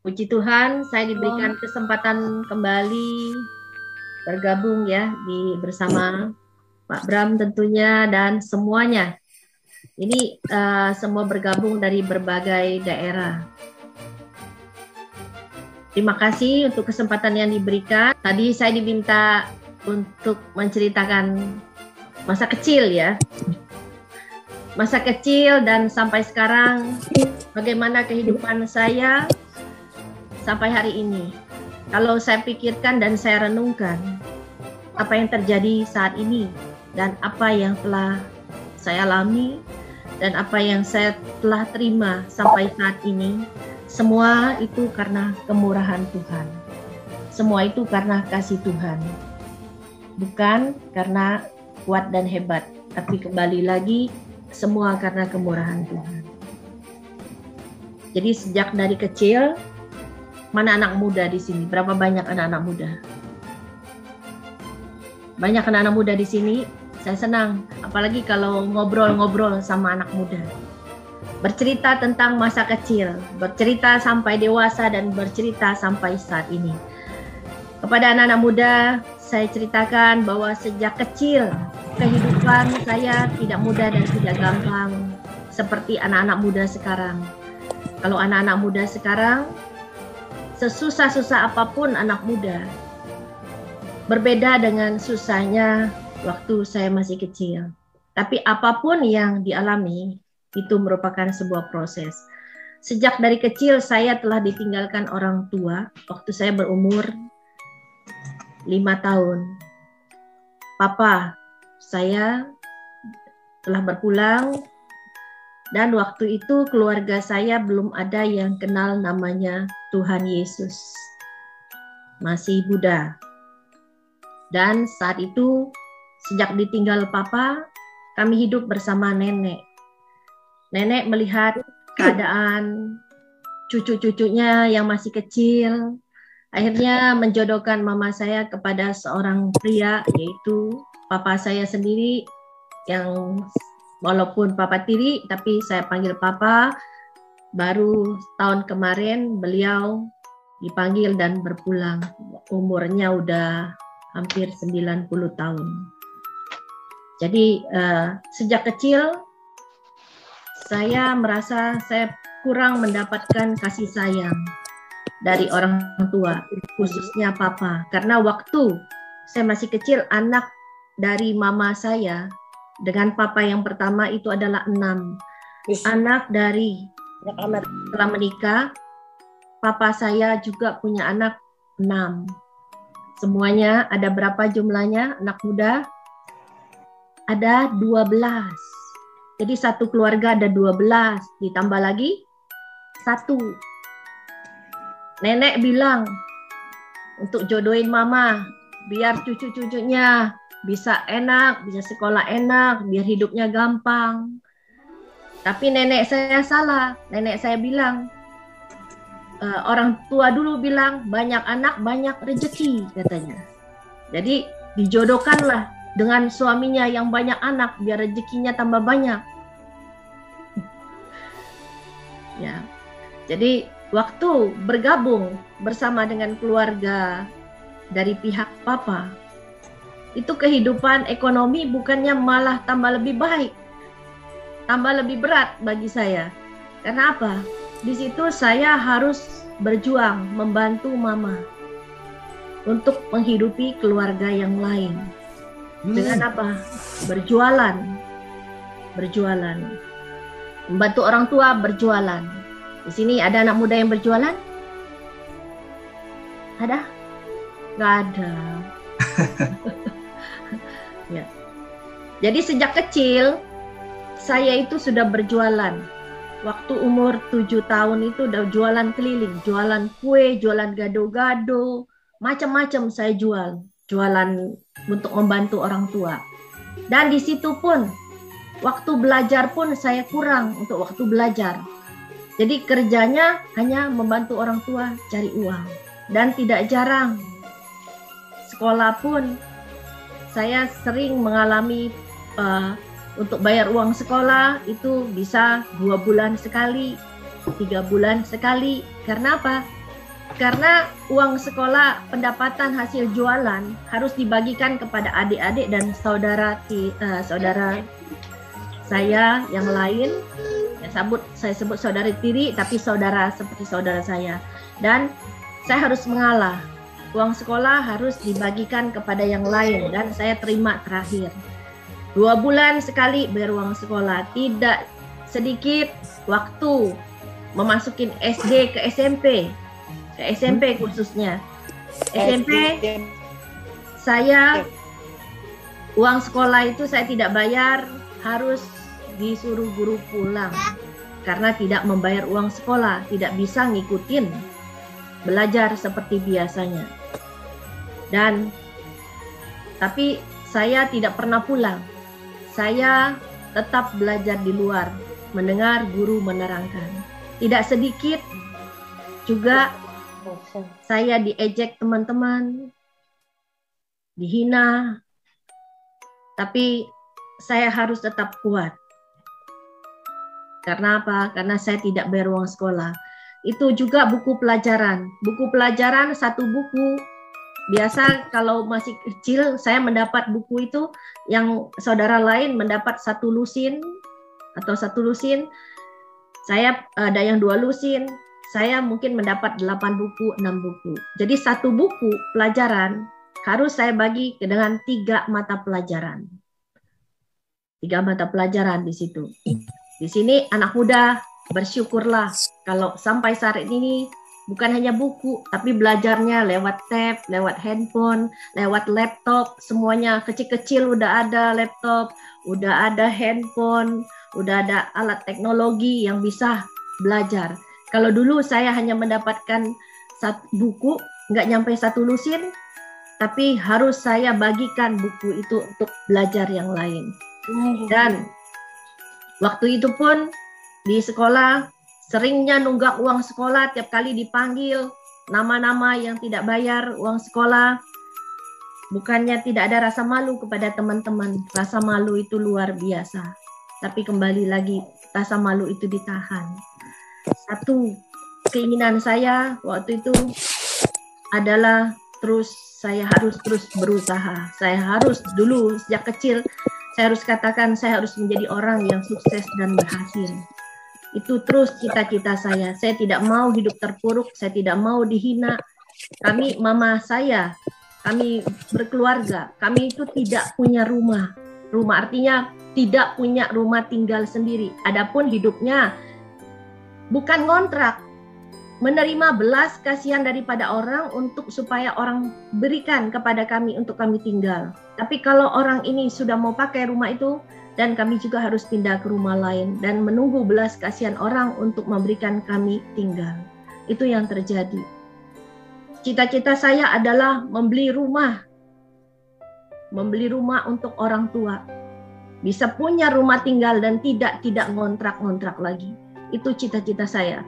Puji Tuhan, saya diberikan kesempatan kembali bergabung ya bersama Pak Bram tentunya dan semuanya. Ini semua bergabung dari berbagai daerah. Terima kasih untuk kesempatan yang diberikan. Tadi saya diminta untuk menceritakan masa kecil ya. Masa kecil dan sampai sekarang bagaimana kehidupan saya sampai hari ini. Kalau saya pikirkan dan saya renungkan apa yang terjadi saat ini dan apa yang telah saya alami dan apa yang saya telah terima sampai saat ini, semua itu karena kemurahan Tuhan. Semua itu karena kasih Tuhan. Bukan karena kuat dan hebat, tapi kembali lagi semua karena kemurahan Tuhan. Jadi sejak dari kecil, mana anak muda di sini? Berapa banyak anak-anak muda? Banyak anak-anak muda di sini. Saya senang, apalagi kalau ngobrol-ngobrol sama anak muda. Bercerita tentang masa kecil, bercerita sampai dewasa dan bercerita sampai saat ini. Kepada anak-anak muda, saya ceritakan bahwa sejak kecil kehidupan saya tidak mudah dan tidak gampang seperti anak-anak muda sekarang. Kalau anak-anak muda sekarang, sesusah-susah apapun anak muda, berbeda dengan susahnya waktu saya masih kecil. Tapi apapun yang dialami, itu merupakan sebuah proses. Sejak dari kecil saya telah ditinggalkan orang tua waktu saya berumur 5 tahun. Papa saya telah berpulang dan waktu itu keluarga saya belum ada yang kenal namanya Tuhan Yesus. Masih Buddha. Dan saat itu sejak ditinggal papa, kami hidup bersama nenek. Nenek melihat keadaan cucu-cucunya yang masih kecil, akhirnya menjodohkan mama saya kepada seorang pria, yaitu papa saya sendiri, yang walaupun papa tiri, tapi saya panggil papa. Baru tahun kemarin beliau dipanggil dan berpulang. Umurnya udah hampir 90 tahun. Jadi sejak kecil saya merasa saya kurang mendapatkan kasih sayang dari orang tua, khususnya papa. Karena waktu saya masih kecil, anak dari mama saya dengan papa yang pertama itu adalah 6. Anak dari setelah menikah, papa saya juga punya anak 6. Semuanya ada berapa jumlahnya anak muda? Ada 12. Jadi satu keluarga ada 12, ditambah lagi 1. Nenek bilang untuk jodohin mama, biar cucu-cucunya bisa enak, bisa sekolah enak, biar hidupnya gampang. Tapi nenek saya salah. Nenek saya bilang, orang tua dulu bilang banyak anak banyak rezeki katanya. Jadi dijodohkanlah dengan suaminya yang banyak anak biar rezekinya tambah banyak. Ya. Jadi waktu bergabung bersama dengan keluarga dari pihak papa, itu kehidupan ekonomi bukannya malah tambah lebih baik, tambah lebih berat bagi saya. Karena apa? Di situ saya harus berjuang membantu mama untuk menghidupi keluarga yang lain. Dengan apa? Berjualan. Membantu orang tua berjualan. Di sini ada anak muda yang berjualan? Ada? Nggak ada. Ya. Jadi sejak kecil saya itu sudah berjualan. Waktu umur 7 tahun itu udah jualan keliling, jualan kue, jualan gado-gado, macam-macam saya jual. Jualan untuk membantu orang tua. Dan di situ pun, waktu belajar pun saya kurang untuk waktu belajar. Jadi kerjanya hanya membantu orang tua cari uang. Dan tidak jarang, sekolah pun saya sering mengalami untuk bayar uang sekolah itu bisa 2 bulan sekali, 3 bulan sekali. Karena apa? karena uang sekolah pendapatan hasil jualan harus dibagikan kepada adik-adik dan saudara saya yang lain. Saya sebut saudara tiri, tapi saudara seperti saudara saya. Dan saya harus mengalah. Uang sekolah harus dibagikan kepada yang lain dan saya terima terakhir. 2 bulan sekali bayar uang sekolah, tidak sedikit waktu memasukin SD ke SMP. Ke SMP khususnya. SMP saya uang sekolah itu saya tidak bayar, harus disuruh guru pulang karena tidak membayar uang sekolah, tidak bisa ngikutin belajar seperti biasanya. Tapi saya tidak pernah pulang. Saya tetap belajar di luar, mendengar guru menerangkan. Tidak sedikit juga saya diejek teman-teman, dihina, tapi saya harus tetap kuat. Karena apa? Karena saya tidak bayar uang sekolah. Itu juga buku pelajaran. Buku pelajaran, satu buku. Biasa kalau masih kecil, saya mendapat buku itu, yang saudara lain mendapat 1 lusin atau 1 lusin. Saya ada yang 2 lusin. Saya mungkin mendapat 8 buku, 6 buku. Jadi 1 buku pelajaran harus saya bagi dengan 3 mata pelajaran. 3 mata pelajaran di situ. Di sini anak muda bersyukurlah kalau sampai saat ini bukan hanya buku, tapi belajarnya lewat tab, lewat handphone, lewat laptop, semuanya kecil-kecil udah ada laptop, udah ada handphone, udah ada alat teknologi yang bisa belajar. Kalau dulu saya hanya mendapatkan 1 buku, nggak nyampe 1 lusin, tapi harus saya bagikan buku itu untuk belajar yang lain. Dan waktu itu pun di sekolah seringnya nunggak uang sekolah, tiap kali dipanggil nama-nama yang tidak bayar uang sekolah. Bukannya tidak ada rasa malu kepada teman-teman, rasa malu itu luar biasa. Tapi kembali lagi, rasa malu itu ditahan. Satu keinginan saya waktu itu adalah saya harus terus berusaha. Saya harus dulu sejak kecil, saya harus katakan saya harus menjadi orang yang sukses dan berhasil. Itu terus cita-cita saya. Saya tidak mau hidup terpuruk, saya tidak mau dihina. Mama saya, kami berkeluarga, kami itu tidak punya rumah. Rumah artinya tidak punya rumah tinggal sendiri. Adapun hidupnya bukan ngontrak, menerima belas kasihan daripada orang supaya orang berikan kepada kami untuk kami tinggal. Tapi kalau orang ini sudah mau pakai rumah itu, dan kami juga harus pindah ke rumah lain dan menunggu belas kasihan orang untuk memberikan kami tinggal. Itu yang terjadi. Cita-cita saya adalah membeli rumah untuk orang tua. Bisa punya rumah tinggal dan tidak ngontrak-ngontrak lagi. Itu cita-cita saya.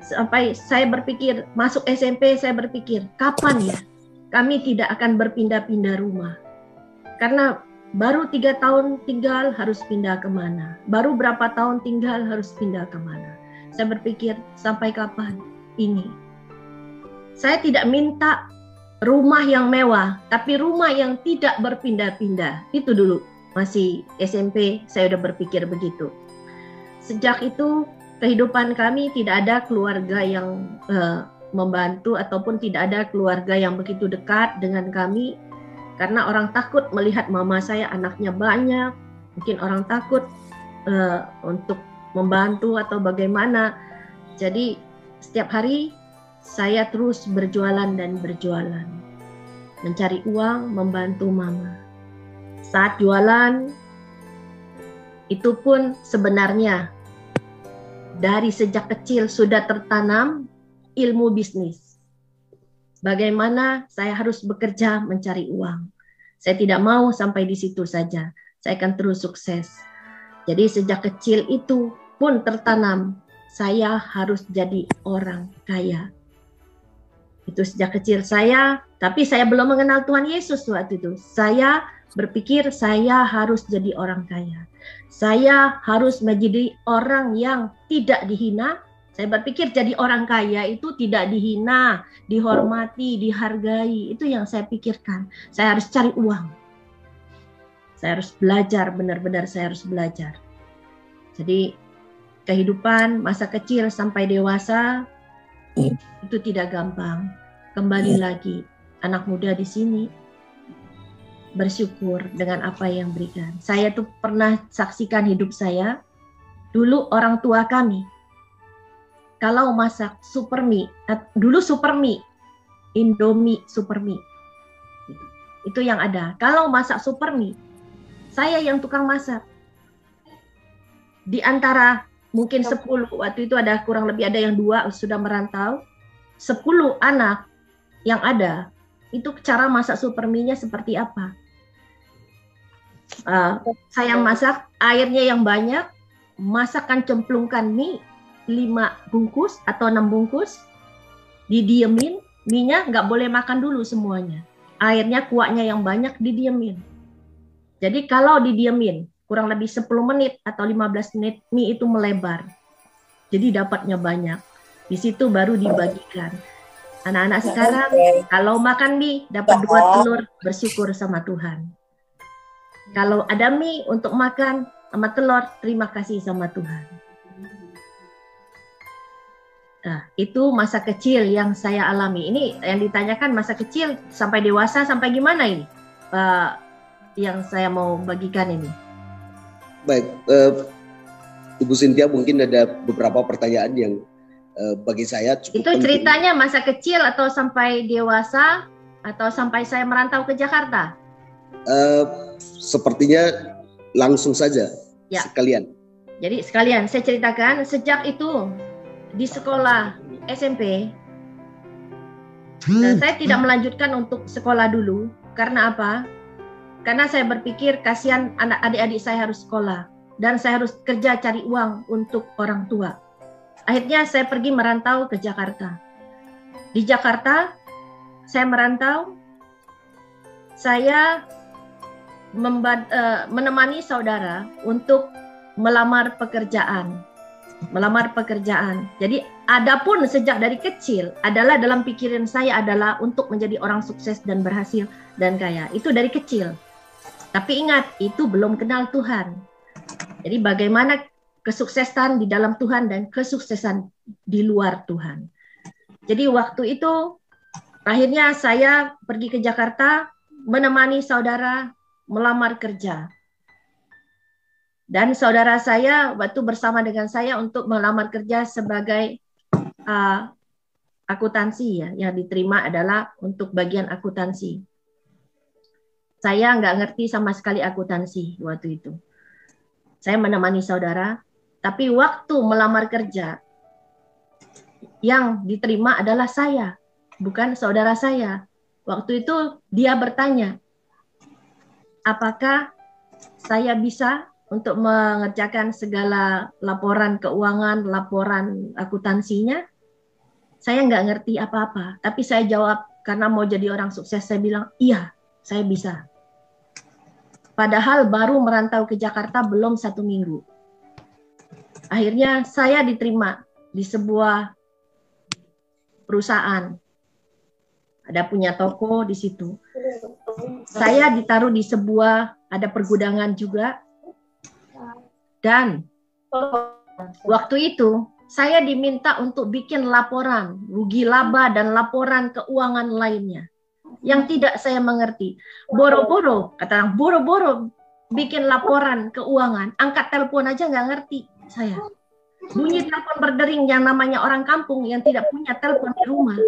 Sampai saya berpikir, masuk SMP saya berpikir, kapan ya kami tidak akan berpindah-pindah rumah. Karena baru 3 tahun tinggal harus pindah kemana. Baru berapa tahun tinggal harus pindah kemana. Saya berpikir, sampai kapan ini? Saya tidak minta rumah yang mewah, tapi rumah yang tidak berpindah-pindah. Itu dulu, masih SMP saya udah berpikir begitu. Sejak itu kehidupan kami tidak ada keluarga yang membantu ataupun tidak ada keluarga yang begitu dekat dengan kami karena orang takut melihat mama saya anaknya banyak, mungkin orang takut untuk membantu atau bagaimana. Jadi setiap hari saya terus berjualan dan berjualan, mencari uang, membantu mama. Saat jualan itu pun sebenarnya dari sejak kecil sudah tertanam ilmu bisnis. Bagaimana saya harus bekerja mencari uang. Saya tidak mau sampai di situ saja. Saya akan terus sukses. Jadi sejak kecil itu pun tertanam, saya harus jadi orang kaya. Itu sejak kecil saya, tapi saya belum mengenal Tuhan Yesus waktu itu. Saya berpikir saya harus jadi orang kaya. Saya harus menjadi orang yang tidak dihina. Saya berpikir jadi orang kaya itu tidak dihina, dihormati, dihargai. Itu yang saya pikirkan. Saya harus cari uang. Saya harus belajar, benar-benar saya harus belajar. Jadi kehidupan masa kecil sampai dewasa itu tidak gampang. Kembali lagi, anak muda di sini bersyukur dengan apa yang berikan. Saya tuh pernah saksikan hidup saya. Dulu orang tua kami, kalau masak supermi, dulu supermi, Indomie supermi, itu yang ada. Kalau masak supermi, saya yang tukang masak. Di antara mungkin 10, waktu itu ada kurang lebih ada yang 2 sudah merantau, 10 anak yang ada, itu cara masak superminya seperti apa? Saya masak, airnya yang banyak, masakkan cemplungkan mie, 5 bungkus atau 6 bungkus, didiemin, mie-nya nggak boleh makan dulu semuanya. Airnya, kuahnya yang banyak didiemin. Jadi kalau didiemin, kurang lebih 10 menit atau 15 menit, mie itu melebar. Jadi dapatnya banyak. Di situ baru dibagikan. Anak-anak sekarang, kalau makan mie, dapat 2 telur, bersyukur sama Tuhan. Kalau ada mie untuk makan sama telur, terima kasih sama Tuhan. Nah, itu masa kecil yang saya alami. Ini yang ditanyakan masa kecil sampai dewasa sampai gimana ini? Yang saya mau bagikan ini. Baik, Ibu Cynthia, mungkin ada beberapa pertanyaan yang bagi saya cukup itu penting. Ceritanya masa kecil atau sampai dewasa atau sampai saya merantau ke Jakarta? Sepertinya langsung saja ya. Sekalian. Jadi sekalian saya ceritakan sejak itu. Di sekolah SMP, saya tidak melanjutkan untuk sekolah dulu. Karena apa? Karena saya berpikir kasihan adik-adik saya harus sekolah. Dan saya harus kerja cari uang untuk orang tua. Akhirnya saya pergi merantau ke Jakarta. Di Jakarta, saya merantau. Saya menemani saudara untuk melamar pekerjaan. Jadi adapun sejak dari kecil adalah dalam pikiran saya adalah untuk menjadi orang sukses dan berhasil dan kaya. Itu dari kecil. Tapi ingat, itu belum kenal Tuhan. Jadi bagaimana kesuksesan di dalam Tuhan dan kesuksesan di luar Tuhan. Jadi waktu itu akhirnya saya pergi ke Jakarta menemani saudara melamar kerja. Dan saudara saya waktu bersama dengan saya untuk melamar kerja sebagai akuntansi ya, yang diterima adalah untuk bagian akuntansi. Saya nggak ngerti sama sekali akuntansi waktu itu. Saya menemani saudara, tapi waktu melamar kerja yang diterima adalah saya, bukan saudara saya. Waktu itu dia bertanya, apakah saya bisa untuk mengerjakan segala laporan keuangan, laporan akuntansinya? Saya nggak ngerti apa-apa, tapi saya jawab karena mau jadi orang sukses, saya bilang, iya, saya bisa. Padahal baru merantau ke Jakarta belum 1 minggu. Akhirnya saya diterima di sebuah perusahaan. Ada punya toko di situ. Saya ditaruh di sebuah, ada pergudangan juga. Dan waktu itu saya diminta untuk bikin laporan rugi laba dan laporan keuangan lainnya yang tidak saya mengerti. Boro-boro, kata orang, boro-boro bikin laporan keuangan, angkat telepon aja nggak ngerti saya. Bunyi telepon berdering yang namanya orang kampung yang tidak punya telepon di rumah.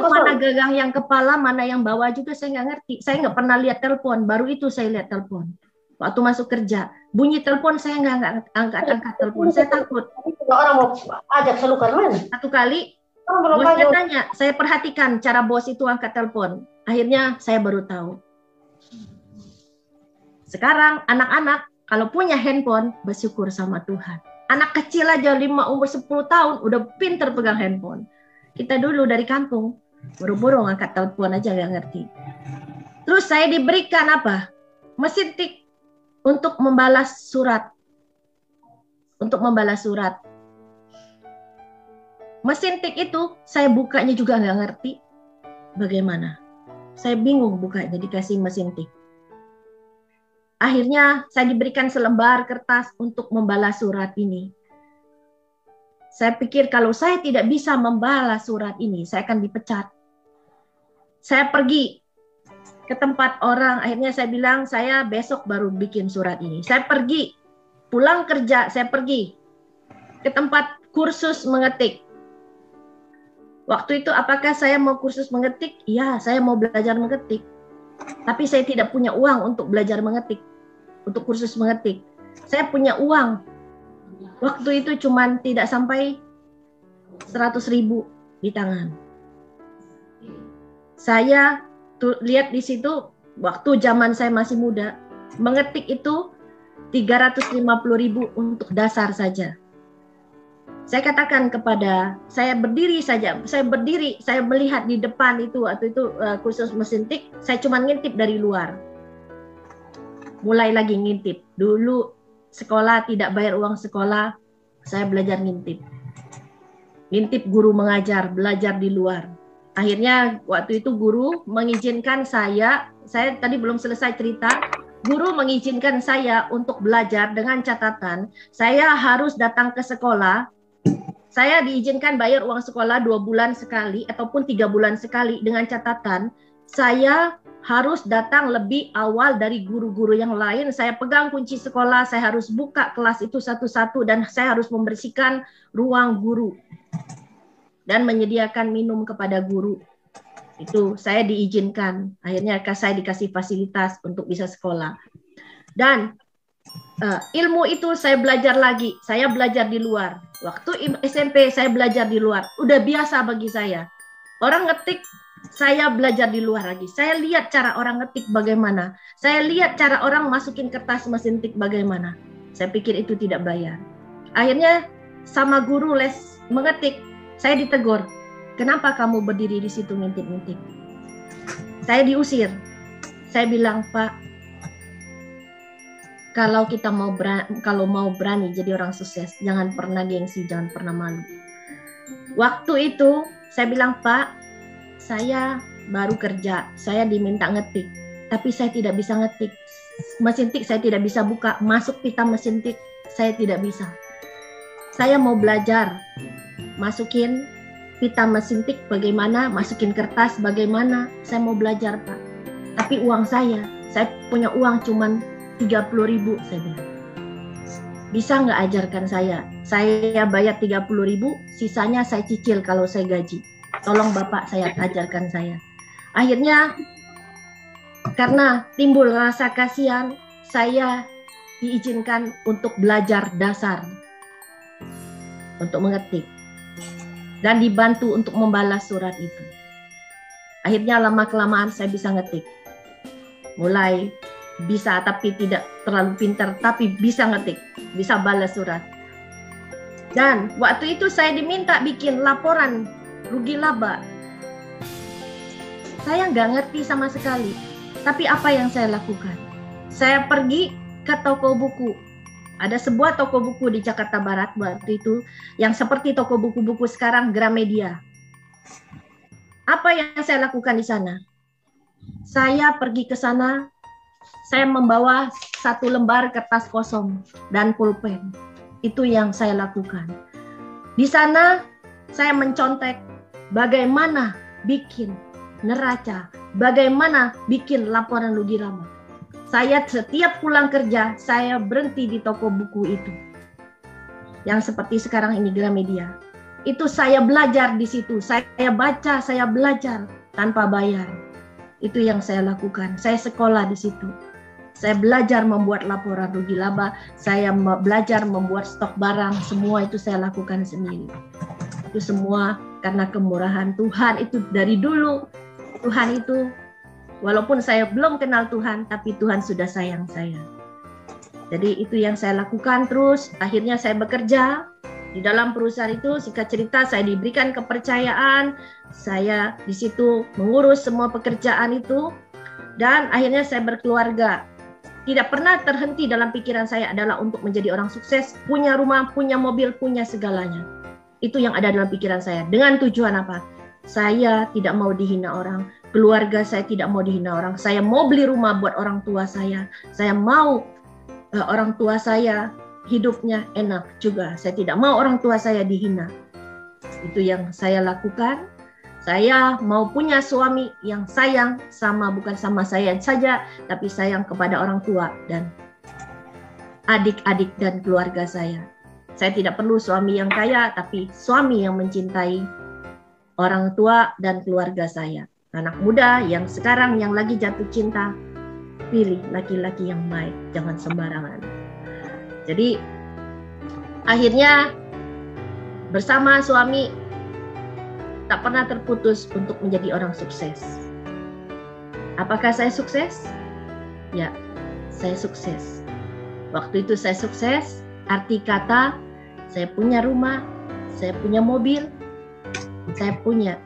Mana gagang yang kepala, mana yang bawah juga saya nggak ngerti. Saya nggak pernah lihat telepon, baru itu saya lihat telepon. Waktu masuk kerja, bunyi telepon saya nggak angkat telepon, saya takut. Orang mau ajak selukan mana? Satu kali, bosnya tanya, saya perhatikan cara bos itu angkat telepon. Akhirnya saya baru tahu. Sekarang anak-anak kalau punya handphone bersyukur sama Tuhan. Anak kecil aja umur 10 tahun udah pinter pegang handphone. Kita dulu dari kampung, buru-buru ngangkat telepon aja nggak ngerti. Terus saya diberikan apa? Mesin tik. Untuk membalas surat. Mesin tik itu saya bukanya juga nggak ngerti bagaimana. Saya bingung bukanya dikasih mesin tik. Akhirnya saya diberikan selembar kertas untuk membalas surat ini. Saya pikir kalau saya tidak bisa membalas surat ini, saya akan dipecat. Saya pergi ke tempat orang, akhirnya saya bilang saya besok baru bikin surat ini. Saya pergi, pulang kerja, saya pergi ke tempat kursus mengetik. Waktu itu apakah saya mau kursus mengetik? Iya, saya mau belajar mengetik. Tapi saya tidak punya uang untuk belajar mengetik, untuk kursus mengetik. Saya punya uang. Waktu itu cuma tidak sampai 100.000 di tangan. Saya lihat di situ, waktu zaman saya masih muda, mengetik itu 350.000 untuk dasar saja. Saya katakan kepada, saya berdiri saja, saya melihat di depan itu, waktu itu kursus mesin tik, saya cuma ngintip dari luar. Mulai lagi ngintip. Dulu sekolah tidak bayar uang sekolah, saya belajar ngintip. Ngintip guru mengajar, belajar di luar. Akhirnya waktu itu guru mengizinkan saya tadi belum selesai cerita, guru mengizinkan saya untuk belajar dengan catatan, saya harus datang ke sekolah. Saya diizinkan bayar uang sekolah 2 bulan sekali ataupun 3 bulan sekali dengan catatan saya harus datang lebih awal dari guru-guru yang lain. Saya pegang kunci sekolah, saya harus buka kelas itu satu-satu dan saya harus membersihkan ruang guru dan menyediakan minum kepada guru. Itu saya diizinkan. Akhirnya saya dikasih fasilitas untuk bisa sekolah. Dan ilmu itu saya belajar lagi. Saya belajar di luar. Waktu SMP saya belajar di luar. Udah biasa bagi saya. Orang ngetik, saya belajar di luar lagi. Saya lihat cara orang ngetik bagaimana. Saya lihat cara orang masukin kertas mesin tik bagaimana. Saya pikir itu tidak bayar. Akhirnya sama guru les mengetik, saya ditegur. Kenapa kamu berdiri di situ ngintip-ngintip? Saya diusir. Saya bilang, Pak, kalau mau berani jadi orang sukses, jangan pernah gengsi, jangan pernah malu. Waktu itu saya bilang, Pak, saya baru kerja, saya diminta ngetik, tapi saya tidak bisa ngetik. Mesin tik saya tidak bisa buka, masuk pita mesin tik saya tidak bisa. Saya mau belajar, masukin pita mesin tik bagaimana, masukin kertas bagaimana, saya mau belajar, Pak. Tapi uang saya punya uang cuman 30.000, saya bilang. Bisa nggak ajarkan saya? Saya bayar 30.000, sisanya saya cicil kalau saya gaji. Tolong Bapak saya ajarkan saya. Akhirnya karena timbul rasa kasihan, saya diizinkan untuk belajar dasar, untuk mengetik, dan dibantu untuk membalas surat itu. Akhirnya lama-kelamaan saya bisa ngetik. Mulai bisa tapi tidak terlalu pintar, tapi bisa ngetik, bisa balas surat. Dan waktu itu saya diminta bikin laporan rugi laba. Saya nggak ngerti sama sekali. Tapi apa yang saya lakukan? Saya pergi ke toko buku. Ada sebuah toko buku di Jakarta Barat waktu itu, yang seperti toko buku-buku sekarang, Gramedia. Apa yang saya lakukan di sana? Saya pergi ke sana, saya membawa 1 lembar kertas kosong dan pulpen. Itu yang saya lakukan. Di sana saya mencontek bagaimana bikin neraca, bagaimana bikin laporan rugi laba. Saya setiap pulang kerja, saya berhenti di toko buku itu. Yang seperti sekarang ini Gramedia. Itu saya belajar di situ, saya baca, saya belajar tanpa bayar. Itu yang saya lakukan. Saya sekolah di situ. Saya belajar membuat laporan rugi laba, saya belajar membuat stok barang, semua itu saya lakukan sendiri. Itu semua karena kemurahan Tuhan. Itu dari dulu Tuhan itu, walaupun saya belum kenal Tuhan, tapi Tuhan sudah sayang saya. Jadi itu yang saya lakukan terus. Akhirnya saya bekerja di dalam perusahaan itu. Singkat cerita, saya diberikan kepercayaan. Saya di situ mengurus semua pekerjaan itu. Dan akhirnya saya berkeluarga. Tidak pernah terhenti dalam pikiran saya adalah untuk menjadi orang sukses, punya rumah, punya mobil, punya segalanya. Itu yang ada dalam pikiran saya. Dengan tujuan apa? Saya tidak mau dihina orang, keluarga saya tidak mau dihina orang. Saya mau beli rumah buat orang tua saya. Saya mau orang tua saya hidupnya enak juga. Saya tidak mau orang tua saya dihina. Itu yang saya lakukan. Saya mau punya suami yang sayang bukan sama saya saja, tapi sayang kepada orang tua dan adik-adik dan keluarga saya. Saya tidak perlu suami yang kaya, tapi suami yang mencintai orang tua dan keluarga saya. Anak muda yang sekarang yang lagi jatuh cinta, pilih laki-laki yang baik, jangan sembarangan. Jadi akhirnya bersama suami tak pernah terputus untuk menjadi orang sukses. Apakah saya sukses? Ya, saya sukses. Waktu itu saya sukses, arti kata saya punya rumah, saya punya mobil, saya punya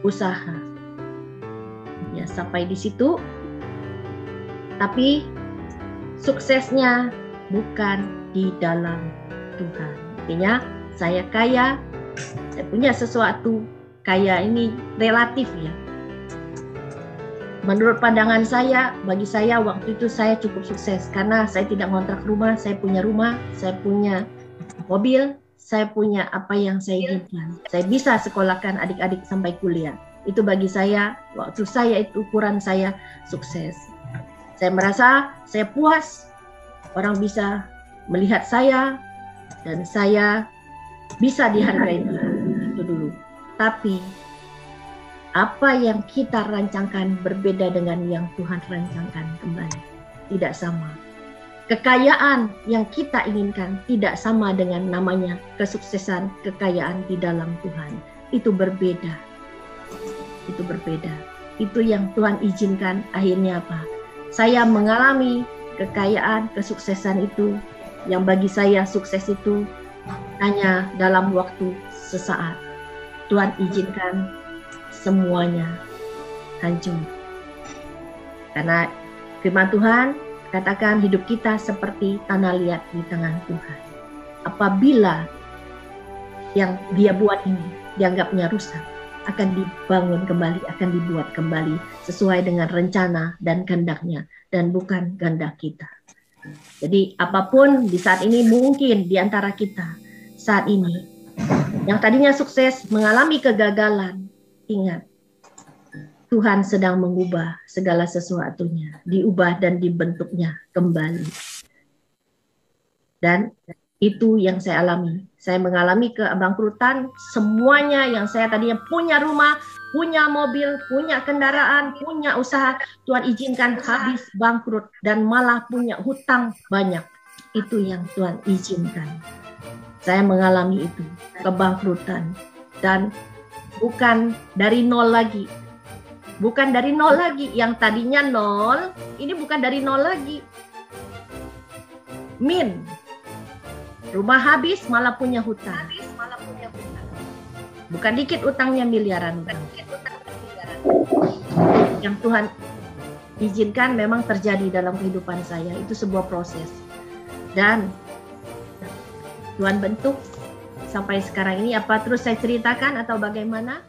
usaha. Ya, sampai di situ. Tapi suksesnya bukan di dalam Tuhan. Artinya saya kaya, saya punya sesuatu. Kaya ini relatif ya. Menurut pandangan saya, bagi saya waktu itu saya cukup sukses karena saya tidak ngontrak rumah, saya punya mobil, saya punya apa yang saya inginkan. Saya bisa sekolahkan adik-adik sampai kuliah. Itu bagi saya, waktu saya itu ukuran saya sukses. Saya merasa saya puas, orang bisa melihat saya, dan saya bisa dihargai. Itu dulu. Tapi, apa yang kita rancangkan berbeda dengan yang Tuhan rancangkan kembali. Tidak sama. Kekayaan yang kita inginkan tidak sama dengan namanya kesuksesan, kekayaan di dalam Tuhan. Itu berbeda. Itu berbeda. Itu yang Tuhan izinkan, akhirnya apa? Saya mengalami kekayaan, kesuksesan itu, yang bagi saya sukses itu hanya dalam waktu sesaat. Tuhan izinkan semuanya hancur. Karena firman Tuhan katakan hidup kita seperti tanah liat di tangan Tuhan. Apabila yang dia buat ini dianggapnya rusak, akan dibangun kembali, akan dibuat kembali sesuai dengan rencana dan kehendaknya, dan bukan kehendak kita. Jadi apapun di saat ini mungkin di antara kita saat ini yang tadinya sukses mengalami kegagalan, ingat Tuhan sedang mengubah segala sesuatunya, diubah dan dibentuknya kembali. Dan itu yang saya alami. Saya mengalami kebangkrutan, semuanya yang saya tadinya punya rumah, punya mobil, punya kendaraan, punya usaha, Tuhan izinkan habis bangkrut dan malah punya hutang banyak. Itu yang Tuhan izinkan. Saya mengalami itu, kebangkrutan. Dan bukan dari nol lagi. Bukan dari nol lagi, yang tadinya nol, ini bukan dari nol lagi. Min, rumah habis malah punya hutang. Bukan dikit utangnya, miliaran utang. Yang Tuhan izinkan memang terjadi dalam kehidupan saya, itu sebuah proses. Dan Tuhan bentuk sampai sekarang ini, apa terus saya ceritakan atau bagaimana?